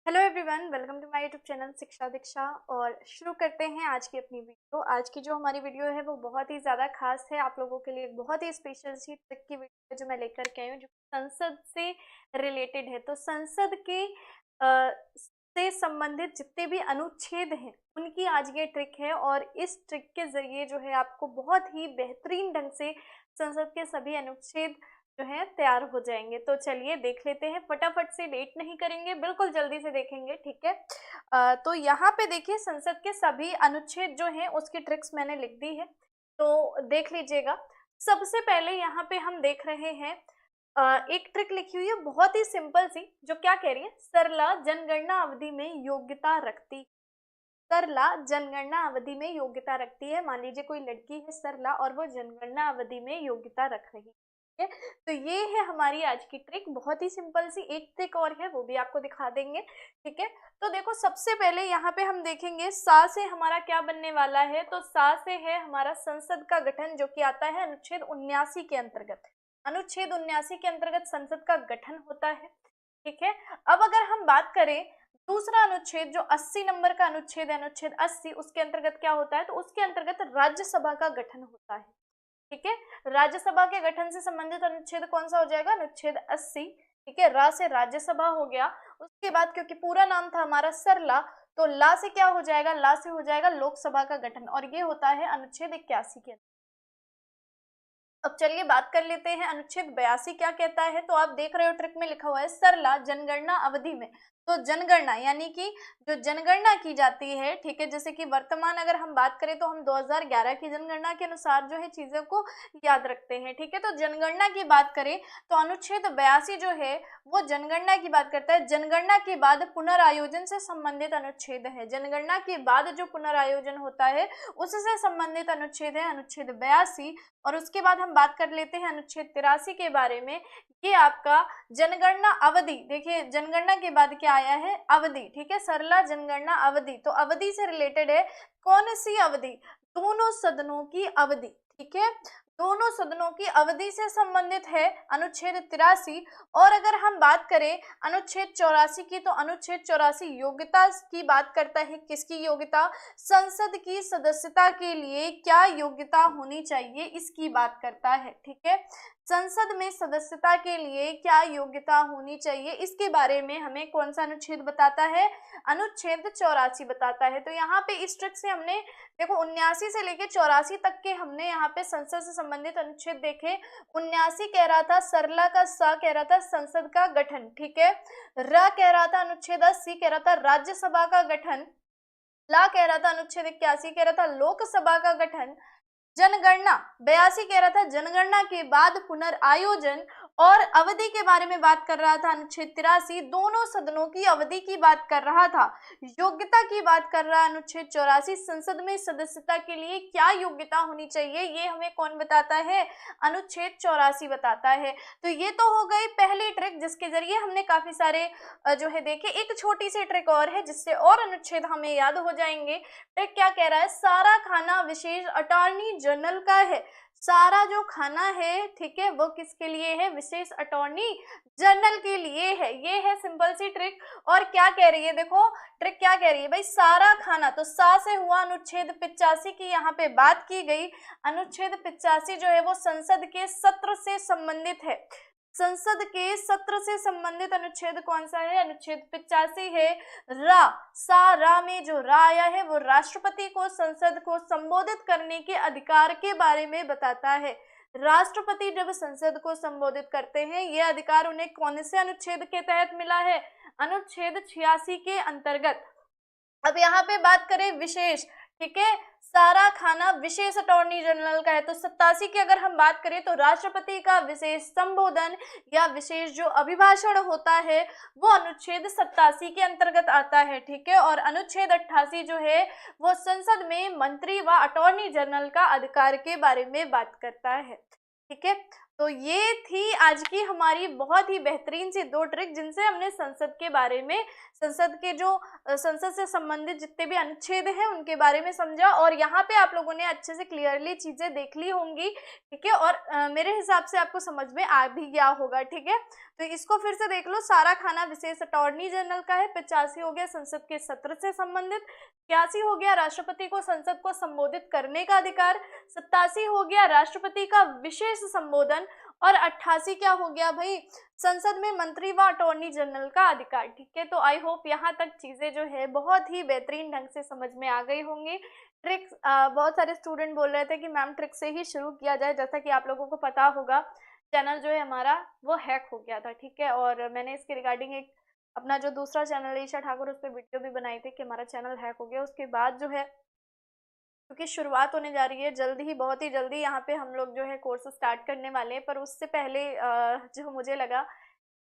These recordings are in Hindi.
Hello everyone, welcome to my YouTube channel Shiksha Diksha. और शुरू करते हैं आज की अपनी वीडियो। आज की जो हमारी वीडियो है वो बहुत ही ज़्यादा खास है। आप लोगों के लिए एक बहुत ही स्पेशल सी ट्रिक की वीडियो जो मैं लेकर के आई हूँ, जो संसद से रिलेटेड है। तो संसद के से संबंधित जितने भी अनुच्छेद हैं उनकी आज ये ट्रिक है, और इस ट्रिक के जरिए जो है आपको बहुत ही बेहतरीन ढंग से संसद के सभी अनुच्छेद जो है तैयार हो जाएंगे। तो चलिए देख लेते हैं, फटाफट से, लेट नहीं करेंगे, बिल्कुल जल्दी से देखेंगे, ठीक है। तो यहाँ पे देखिए संसद के सभी अनुच्छेद जो हैं उसकी ट्रिक्स मैंने लिख दी है, तो देख लीजिएगा। सबसे पहले यहाँ पे हम देख रहे हैं एक ट्रिक लिखी हुई है बहुत ही सिंपल सी, जो क्या कह रही है, सरला जनगणना अवधि में योग्यता रखती। सरला जनगणना अवधि में योग्यता रखती है। मान लीजिए कोई लड़की है सरला और वो जनगणना अवधि में योग्यता रख रही है। तो ये है हमारी आज की ट्रिक, बहुत ही सिंपल सी। एक ट्रिक और है, वो भी आपको दिखा देंगे, ठीक है। तो देखो सबसे पहले यहाँ पे हम देखेंगे सा से हमारा क्या बनने वाला है। तो सा से है हमारा संसद का गठन, जो कि आता है अनुच्छेद 79 के अंतर्गत। अनुच्छेद 79 के अंतर्गत संसद का गठन होता है, ठीक है। अब अगर हम बात करें दूसरा अनुच्छेद, जो 80 नंबर का अनुच्छेद है, अनुच्छेद 80, उसके अंतर्गत क्या होता है, तो उसके अंतर्गत राज्यसभा का गठन होता है, ठीक है। राज्यसभा के गठन से संबंधित अनुच्छेद कौन सा हो जाएगा, अनुच्छेद 80, ठीक है। रा से राज्यसभा हो गया। उसके बाद क्योंकि पूरा नाम था हमारा सरला, तो ला से क्या हो जाएगा, ला से हो जाएगा लोकसभा का गठन, और ये होता है अनुच्छेद 81 के। अब चलिए बात कर लेते हैं अनुच्छेद 82 क्या कहता है। तो आप देख रहे हो ट्रिक में लिखा हुआ है सरला जनगणना अवधि में। तो जनगणना यानी कि जो जनगणना की जाती है, ठीक है, जैसे कि वर्तमान अगर हम बात करें तो हम 2011 की जनगणना के अनुसार जो है चीजों को याद रखते हैं, ठीक है। तो जनगणना की बात करें तो अनुच्छेद 82 जो है वो जनगणना की बात करता है। जनगणना के बाद पुनरायोजन से संबंधित अनुच्छेद है। जनगणना के बाद जो पुनरायोजन होता है उससे संबंधित अनुच्छेद है अनुच्छेद 82। और उसके बाद हम बात कर लेते हैं अनुच्छेद 83 के बारे में। ये आपका जनगणना अवधि, देखिए जनगणना के बाद क्या आया है, अवधि, ठीक है। सरला जनगणना अवधि, तो अवधि से रिलेटेड है। कौन सी अवधि, दोनों सदनों की अवधि, ठीक है। दोनों सदनों की अवधि से संबंधित है अनुच्छेद 83। और अगर हम बात करें अनुच्छेद 84 की, तो अनुच्छेद 84 योग्यता की बात करता है। किसकी योग्यता, संसद की सदस्यता के लिए क्या योग्यता होनी चाहिए, इसकी बात करता है, ठीक है। संसद में सदस्यता के लिए क्या योग्यता होनी चाहिए, इसके बारे में हमें कौन सा अनुच्छेद बताता है, अनुच्छेद 84 बताता है। तो यहाँ पे इस ट्रिक से हमने देखो 79 से लेके 84 तक के हमने यहाँ पे संसद से संबंधित अनुच्छेद देखे। 79 कह रहा था सरला का, सा कह रहा था संसद का गठन, ठीक है। र कह रहा था अनुच्छेद 80 कह रहा था राज्यसभा का गठन। ला कह रहा था अनुच्छेद 81 कह रहा था लोकसभा का गठन। जनगणना 82 कह रहा था जनगणना के बाद पुनर्आयोजन। और अवधि के बारे में बात कर रहा था अनुच्छेद 83, दोनों सदनों की अवधि की बात कर रहा था। योग्यता की बात कर रहा है अनुच्छेद 84, संसद में सदस्यता के लिए क्या योग्यता होनी चाहिए, ये हमें कौन बताता है, अनुच्छेद 84 बताता है। तो ये तो हो गई पहली ट्रिक, जिसके जरिए हमने काफी सारे जो है देखे। एक छोटी सी ट्रिक और है जिससे और अनुच्छेद हमें याद हो जाएंगे। ट्रिक क्या कह रहा है, सारा खाना विशेष अटॉर्नी जनरल का है। सारा जो खाना है, ठीक है, वो किसके लिए है, विशेष अटॉर्नी जनरल के लिए है। ये है सिंपल सी ट्रिक। और क्या कह रही है, देखो ट्रिक क्या कह रही है भाई, सारा खाना, तो सा से हुआ अनुच्छेद 85 की यहाँ पे बात की गई। अनुच्छेद 85 जो है वो संसद के सत्र से संबंधित है। संसद के सत्र से संबंधित अनुच्छेद कौन सा है, अनुच्छेद 85 है। रा, सा रा में जो रा आया है वो राष्ट्रपति को संसद को संबोधित करने के अधिकार के बारे में बताता है। राष्ट्रपति जब संसद को संबोधित करते हैं, ये अधिकार उन्हें कौन से अनुच्छेद के तहत मिला है, अनुच्छेद 86 के अंतर्गत। अब यहाँ पे बात करें विशेष, ठीक है, सारा खाना विशेष अटॉर्नी जनरल का है। तो 87 की अगर हम बात करें तो राष्ट्रपति का विशेष संबोधन या विशेष जो अभिभाषण होता है वो अनुच्छेद 87 के अंतर्गत आता है, ठीक है। और अनुच्छेद 88 जो है वो संसद में मंत्री व अटॉर्नी जनरल का अधिकार के बारे में बात करता है, ठीक है। तो ये थी आज की हमारी बहुत ही बेहतरीन सी 2 ट्रिक जिनसे हमने संसद के बारे में, संसद के जो संसद से संबंधित जितने भी अनुच्छेद हैं उनके बारे में समझा, और यहाँ पे आप लोगों ने अच्छे से क्लियरली चीजें देख ली होंगी, ठीक है। और मेरे हिसाब से आपको समझ में आ भी गया होगा, ठीक है। तो इसको फिर से देख लो। सारा खाना विशेष अटॉर्नी जनरल का है। 85 हो गया संसद के सत्र से संबंधित। 81 हो गया राष्ट्रपति को संसद को संबोधित करने का अधिकार। 87 हो गया राष्ट्रपति का विशेष संबोधन। और 88 क्या हो गया भाई, संसद में मंत्री व अटॉर्नी जनरल का अधिकार, ठीक है। तो आई होप यहाँ तक चीजें जो है बहुत ही बेहतरीन ढंग से समझ में आ गई होंगी। ट्रिक्स, बहुत सारे स्टूडेंट बोल रहे थे कि मैम ट्रिक से ही शुरू किया जाए। जैसा कि आप लोगों को पता होगा, चैनल जो है हमारा वो हैक हो गया था, ठीक है। और मैंने इसके रिगार्डिंग एक अपना जो दूसरा चैनल ईशा ठाकुर, उस पर वीडियो भी बनाई थी कि हमारा चैनल हैक हो गया। उसके बाद जो है, क्योंकि शुरुआत होने जा रही है जल्द ही, बहुत ही जल्दी यहाँ पे हम लोग जो है कोर्स स्टार्ट करने वाले हैं। पर उससे पहले जो मुझे लगा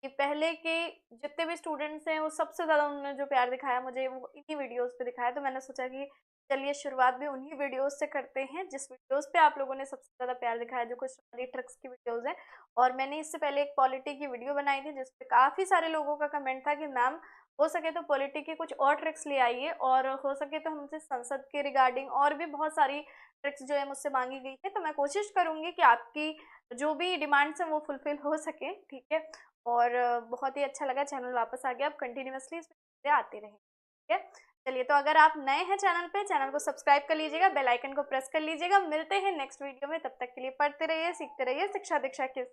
कि पहले के जितने भी स्टूडेंट्स हैं वो सबसे ज़्यादा उन्होंने जो प्यार दिखाया मुझे वो इन्हीं वीडियोस पे दिखाया। तो मैंने सोचा कि चलिए शुरुआत भी उन्हीं वीडियोस से करते हैं जिस वीडियोस पे आप लोगों ने सबसे ज़्यादा प्यार दिखाया, जो कुछ हमारी ट्रिक्स की वीडियोस हैं। और मैंने इससे पहले एक पॉलिटी की वीडियो बनाई थी जिसपे काफ़ी सारे लोगों का कमेंट था कि मैम हो सके तो पॉलिटी की कुछ और ट्रिक्स ले आइए, और हो सके तो हमसे संसद के रिगार्डिंग और भी बहुत सारी ट्रिक्स जो है मुझसे मांगी गई है। तो मैं कोशिश करूंगी कि आपकी जो भी डिमांड्स हैं वो फुलफिल हो सके, ठीक है। और बहुत ही अच्छा लगा, चैनल वापस आ गया। अब कंटिन्यूअसली इसमें आते रहें, ठीक है। चलिए, तो अगर आप नए हैं चैनल पे, चैनल को सब्सक्राइब कर लीजिएगा, बेल आइकन को प्रेस कर लीजिएगा। मिलते हैं नेक्स्ट वीडियो में, तब तक के लिए पढ़ते रहिए, सीखते रहिए शिक्षा दीक्षा के